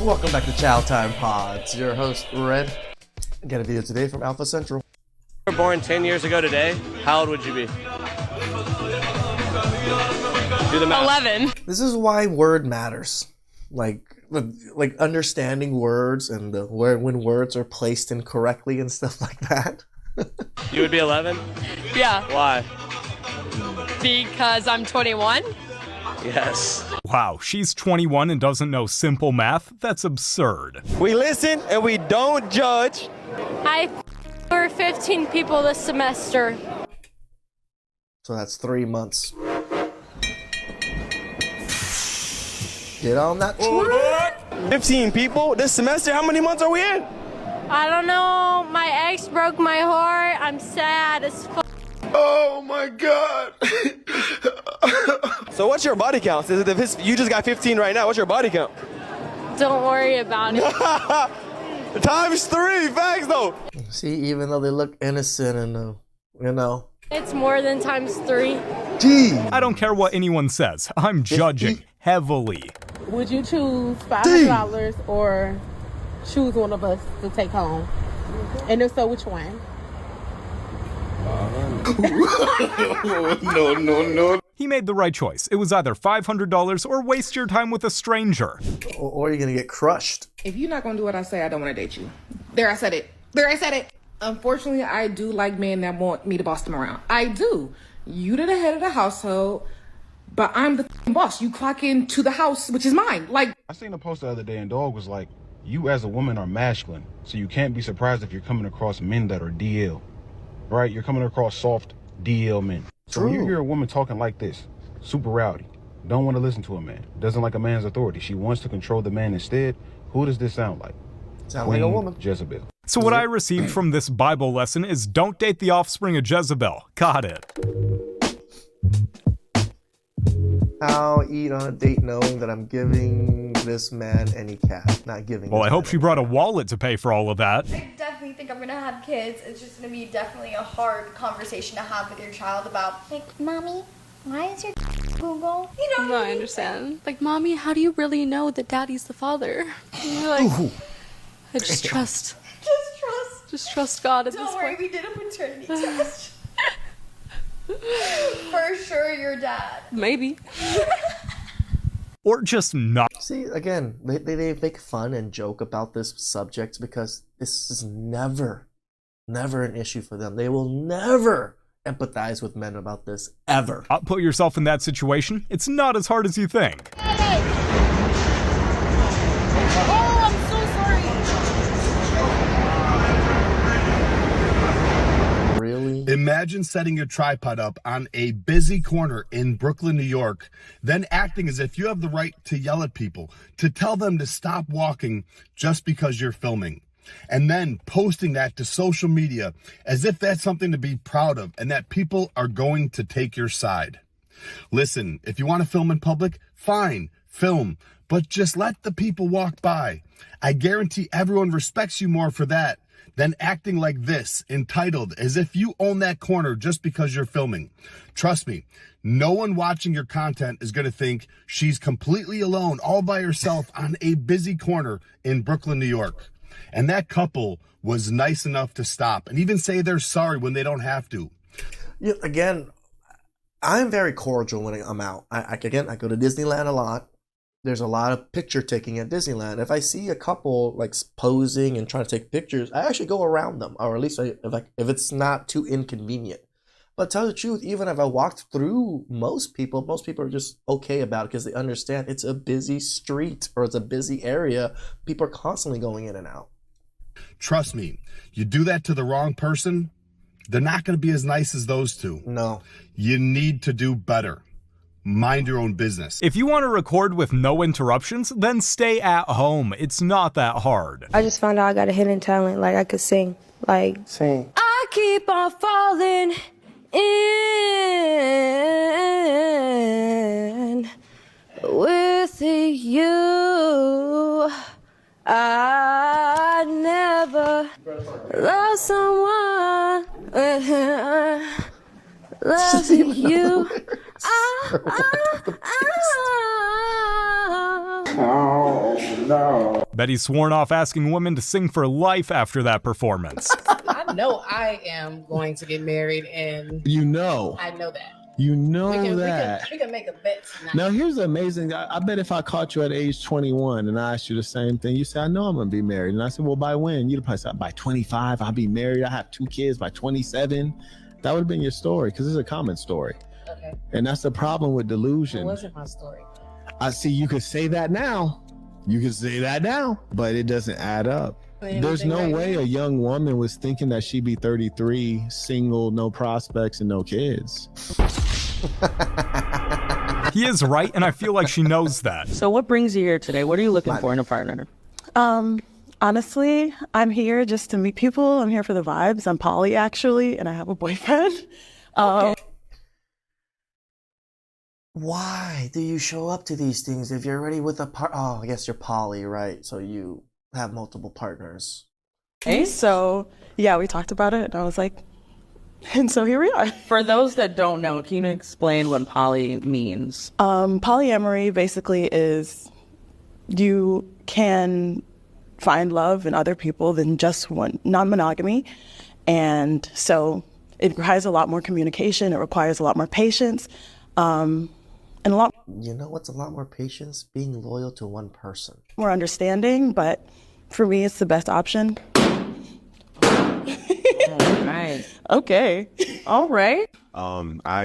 Welcome back to Chow Time Pods. Your host, Red. Got a video today from Alpha Central. If you were born 10 years ago today, how old would you be? Do the math. 11. This is why word matters. Like understanding words and when words are placed incorrectly and stuff like that. You would be 11? Yeah, Why? because I'm 21. Yes. Wow, she's 21 and doesn't know simple math? That's absurd. We listen and we don't judge. I over 15 people this semester. So that's 3 months. Get on that train. 15 people this semester? How many months are we in? I don't know. My ex broke my heart. I'm sad as fuck. Oh my god. So what's your body count? If you just got 15 right now, what's your body count? Don't worry about it. Times 3, facts though. See, even though they look innocent and, It's more than times 3. Gee. I don't care what anyone says. I'm judging heavily. Would you choose $500 or choose one of us to take home? And if so, which one? No. He made the right choice. It was either $500 or waste your time with a stranger. Or you're gonna get crushed. If you're not gonna do what I say, I don't want to date you. There, I said it. Unfortunately, I do like men that want me to boss them around. I do. You're the head of the household, but I'm the boss. You clock into the house, which is mine. Like, I seen a post the other day and dog was like, you as a woman are masculine, so you can't be surprised if you're coming across men that are DL. Right? You're coming across soft DL men. So when you hear a woman talking like this, super rowdy, don't want to listen to a man, doesn't like a man's authority, she wants to control the man instead, who does this sound like? Sound like a woman. Jezebel. So what I received from this Bible lesson is don't date the offspring of Jezebel. Got it. How eat on a date knowing that I'm giving this man any cash? Not giving. Well, this I hope man she any brought a cash. wallet to pay for all of that. I definitely think I'm gonna have kids. It's just gonna be definitely a hard conversation to have with your child about, like, mommy, why is your Google? You know what No, I I mean? understand. Like, mommy, how do you really know that daddy's the father? And you're like, I just trust. Just trust. Just trust God at this Don't worry, point. we did a paternity test. For sure, your dad. Maybe. Or just not. See, again, they make fun and joke about this subject because this is never an issue for them. They will never empathize with men about this, ever. Put yourself in that situation. It's not as hard as you think. oh, I'm so sorry. Really? Imagine setting your tripod up on a busy corner in Brooklyn, New York, then acting as if you have the right to yell at people, to tell them to stop walking just because you're filming, and then posting that to social media as if that's something to be proud of and that people are going to take your side. Listen, if you want to film in public, fine, film, but just let the people walk by. I guarantee everyone respects you more for that than acting like this, entitled, as if you own that corner just because you're filming. Trust me, no one watching your content is going to think she's completely alone, all by herself on a busy corner in Brooklyn, New York. And that couple was nice enough to stop and even say they're sorry when they don't have to. Yeah, again, I'm very cordial when I'm out. I go to Disneyland a lot. There's a lot of picture taking at Disneyland. If I see a couple like posing and trying to take pictures, I actually go around them, or at least if it's not too inconvenient. But tell the truth, even if I walked through most people are just okay about it because they understand it's a busy street or it's a busy area. People are constantly going in and out. Trust me, you do that to the wrong person, they're not going to be as nice as those two. No. You need to do better. Mind your own business. If you want to record with no interruptions, then stay at home. It's not that hard. I just found out I got a hidden talent, like I could sing. Like, Sing. I keep on falling in with you. I never love someone loving you. No. Betty sworn off asking women to sing for life after that performance. I know I am going to get married, and You know. I know that. You know We can make a bet tonight. Now, here's the amazing. I bet if I caught you at age 21 and I asked you the same thing, you say, I know I'm going to be married. And I said, well, by when? You'd probably say, by 25, I'll be married. I have 2 kids by 27. That would have been your story because it's a common story. Okay. And that's the problem with delusion. It wasn't my story. I see you could say that now. You can say that now, but it doesn't add up. There's no way a young woman was thinking that she'd be 33, single, no prospects, and no kids. He is right, and I feel like she knows that. So what brings you here today? What are you looking for in a partner? Honestly, I'm here just to meet people. I'm here for the vibes. I'm poly, actually, and I have a boyfriend. Why do you show up to these things if you're already with a Oh, I guess you're poly, right? So you have multiple partners. Okay, so yeah, we talked about it, and I was like, and so here we are. For those that don't know, can you explain what poly means? Polyamory basically is you can find love in other people than just one, non-monogamy. And so it requires a lot more communication. It requires a lot more patience. And a lot. You know what's a lot more patience? Being loyal to one person. More understanding, but for me, it's the best option. Right. Okay. All right.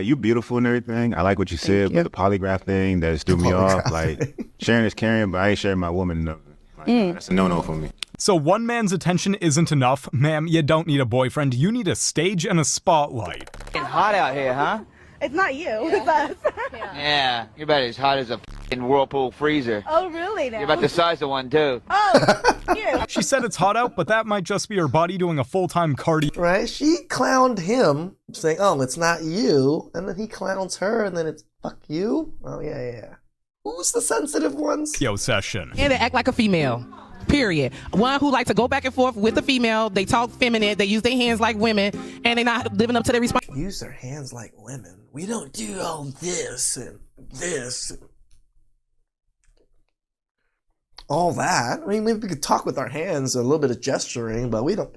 You beautiful and everything. I like what you said, but the polygraph thing that just threw me off. Like, sharing is caring, but I ain't sharing my woman. No. That's a no-no for me. So one man's attention isn't enough. Ma'am, you don't need a boyfriend. You need a stage and a spotlight. It's hot out here, huh? It's not you, it's us. Yeah, you're about as hot as a f***ing Whirlpool freezer. Oh, really now? You're about the size of one, too. Oh, you. She said it's hot out, but that might just be her body doing a full-time cardio. Right? She clowned him, saying, oh, it's not you. And then he clowns her, and then it's, fuck you? Oh, yeah. Who's the sensitive ones? Yo session. And they act like a female. Period. One who likes to go back and forth with the female. They talk feminine. They use their hands like women, and they're not living up to their responsibility. Use their hands like women. We don't do all this and this. All that. I mean, maybe we could talk with our hands, a little bit of gesturing, but we don't,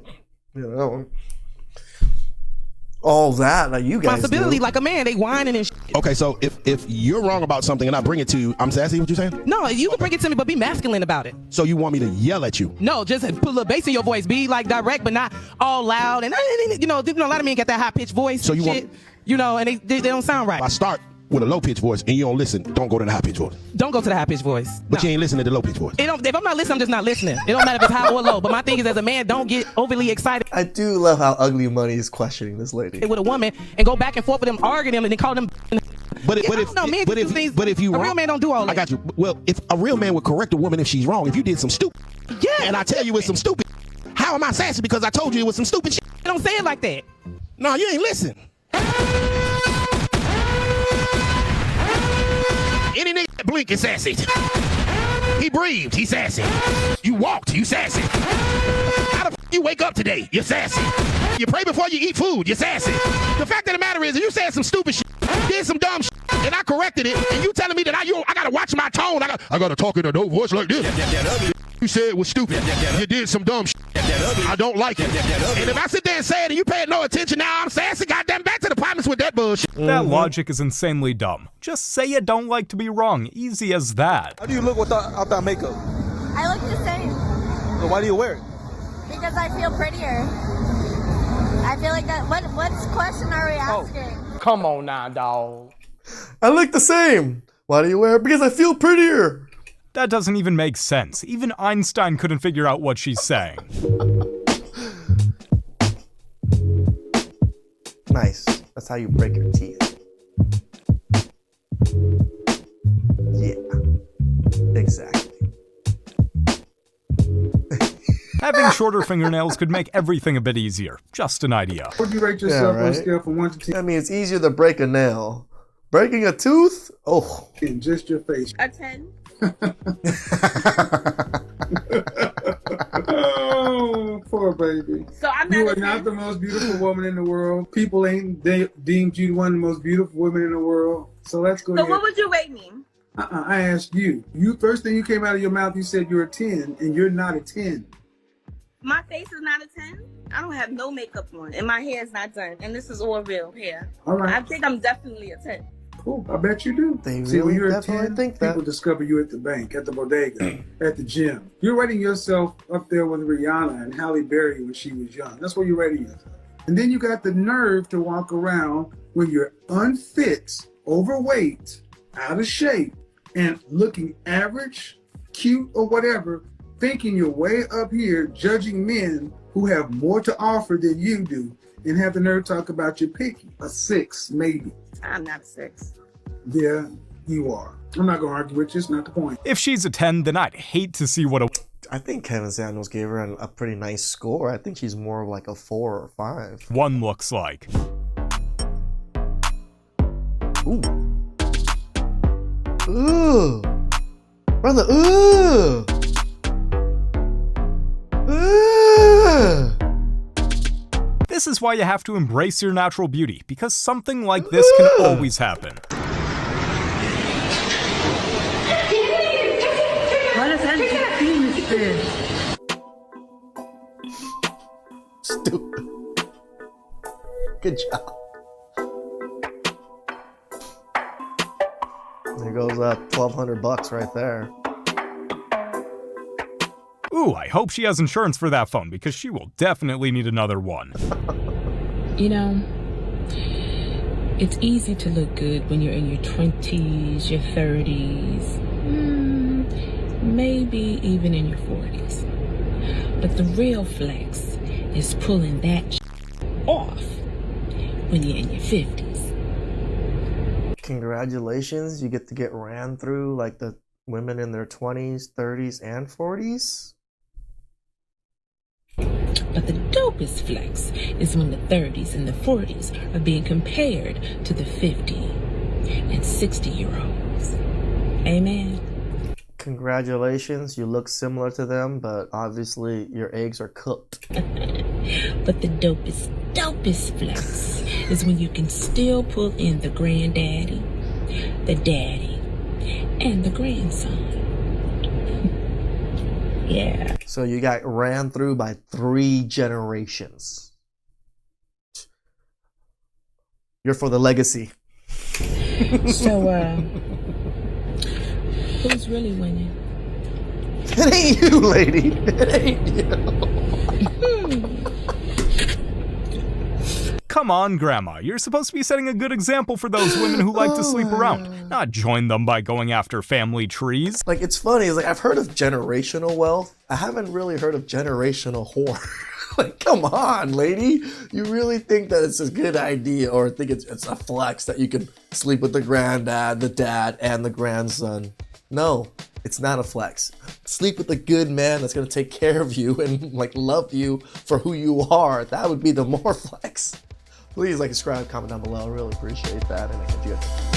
all that like you guys Responsibility do. like a man. They whining and Okay, so if you're wrong about something and I bring it to you, I'm sassy, what you saying? No, you can bring it to me, but be masculine about it. So you want me to yell at you? No, just put a little bass in your voice. Be like direct, but not all loud. And a lot of men get that high pitched voice. So you shit, and they don't sound right. If I start with a low pitched voice and you don't listen, don't go to the high pitched voice. Don't go to the high pitched voice. But you ain't listening to the low pitched voice. If I'm not listening, I'm just not listening. It don't matter if it's high or low. But my thing is, as a man, don't get overly excited. I do love how Ugly Money is questioning this lady. With a woman and go back and forth with them, argue them, and then call them. But if you a real man don't do all that. I got you. Well, if a real man would correct a woman if she's wrong, if you did some stupid, and I tell you it's some stupid, how am I sassy because I told you it was some stupid shit? Don't say it like that. No, you ain't listen. Any nigga that blink is sassy. He breathed, he sassy. You walked, you sassy. How the f you wake up today? You're sassy. You pray before you eat food, you're sassy. The fact of the matter is, you said some stupid shit, did some dumb shit, and I corrected it, and you telling me that I gotta watch my tone. I gotta talk in a no voice like this. You said it was stupid. You did some dumb shit. I don't like it. And if I sit there and say it and you pay no attention, now I'm sassy. Goddamn, back to the apartments with that bullshit. That logic is insanely dumb. Just say you don't like to be wrong. Easy as that. How do you look without that makeup? I look the same. So why do you wear it? Because I feel prettier. I feel like that. What question are we asking? Come on now, dog. I look the same. Why do you wear it? Because I feel prettier. That doesn't even make sense. Even Einstein couldn't figure out what she's saying. Nice. That's how you break your teeth. Yeah. Exactly. Having shorter fingernails could make everything a bit easier. Just an idea. Would you rate yourself on a scale from 1 to 10? I mean, it's easier to break a nail. Breaking a tooth? Oh. In just your face. A 10. Oh, poor baby. So I'm You not are not the most beautiful woman in the world. People ain't deemed you one of the most beautiful women in the world. So let's go So ahead. what would you rate me? I asked you. First thing you came out of your mouth, you said you're a 10, and you're not a 10. My face is not a 10. I don't have no makeup on, and my hair is not done, and this is all real hair. All right. I think I'm definitely a 10. Cool. I bet you do. They See, when really you're a definitely 10, think that. people discover you at the bank, at the bodega, at the gym. You're rating yourself up there with Rihanna and Halle Berry when she was young. That's where you're rating yourself. And then you got the nerve to walk around when you're unfit, overweight, out of shape, and looking average, cute, or whatever, thinking you're way up here judging men who have more to offer than you do, and have the nerve to talk about you're picky. A 6, maybe. I'm not a 6. Yeah, you are. I'm not going to argue with you. It's not the point. If she's a 10, then I'd hate to see what a... I think Kevin Samuels gave her a pretty nice score. I think she's more of like a 4 or 5. one looks like. Ooh. Ooh. Brother, ooh. Ooh. This is why you have to embrace your natural beauty, because something like this can always happen. What is that penis then? Stupid. Good job. There goes $1,200 right there. Ooh, I hope she has insurance for that phone, because she will definitely need another one. You know, it's easy to look good when you're in your 20s, your 30s, maybe even in your 40s. But the real flex is pulling that off when you're in your 50s. Congratulations, you get to get ran through like the women in their 20s, 30s, and 40s. But the dopest flex is when the 30s and the 40s are being compared to the 50 and 60-year-olds. Amen. Congratulations, you look similar to them, but obviously your eggs are cooked. But the dopest flex is when you can still pull in the granddaddy, the daddy, and the grandson. Yeah. So you got ran through by 3 generations. You're for the legacy. So, who's really winning? It ain't you, lady. It ain't you. Come on, Grandma. You're supposed to be setting a good example for those women who like to sleep around, not join them by going after family trees. Like, it's funny. It's like, I've heard of generational wealth. I haven't really heard of generational whore. Like, come on, lady. You really think that it's a good idea or think it's a flex that you can sleep with the granddad, the dad, and the grandson? No, it's not a flex. Sleep with a good man that's going to take care of you and, like, love you for who you are. That would be the more flex. Please, like, subscribe, comment down below. I really appreciate that. And I catch you guys.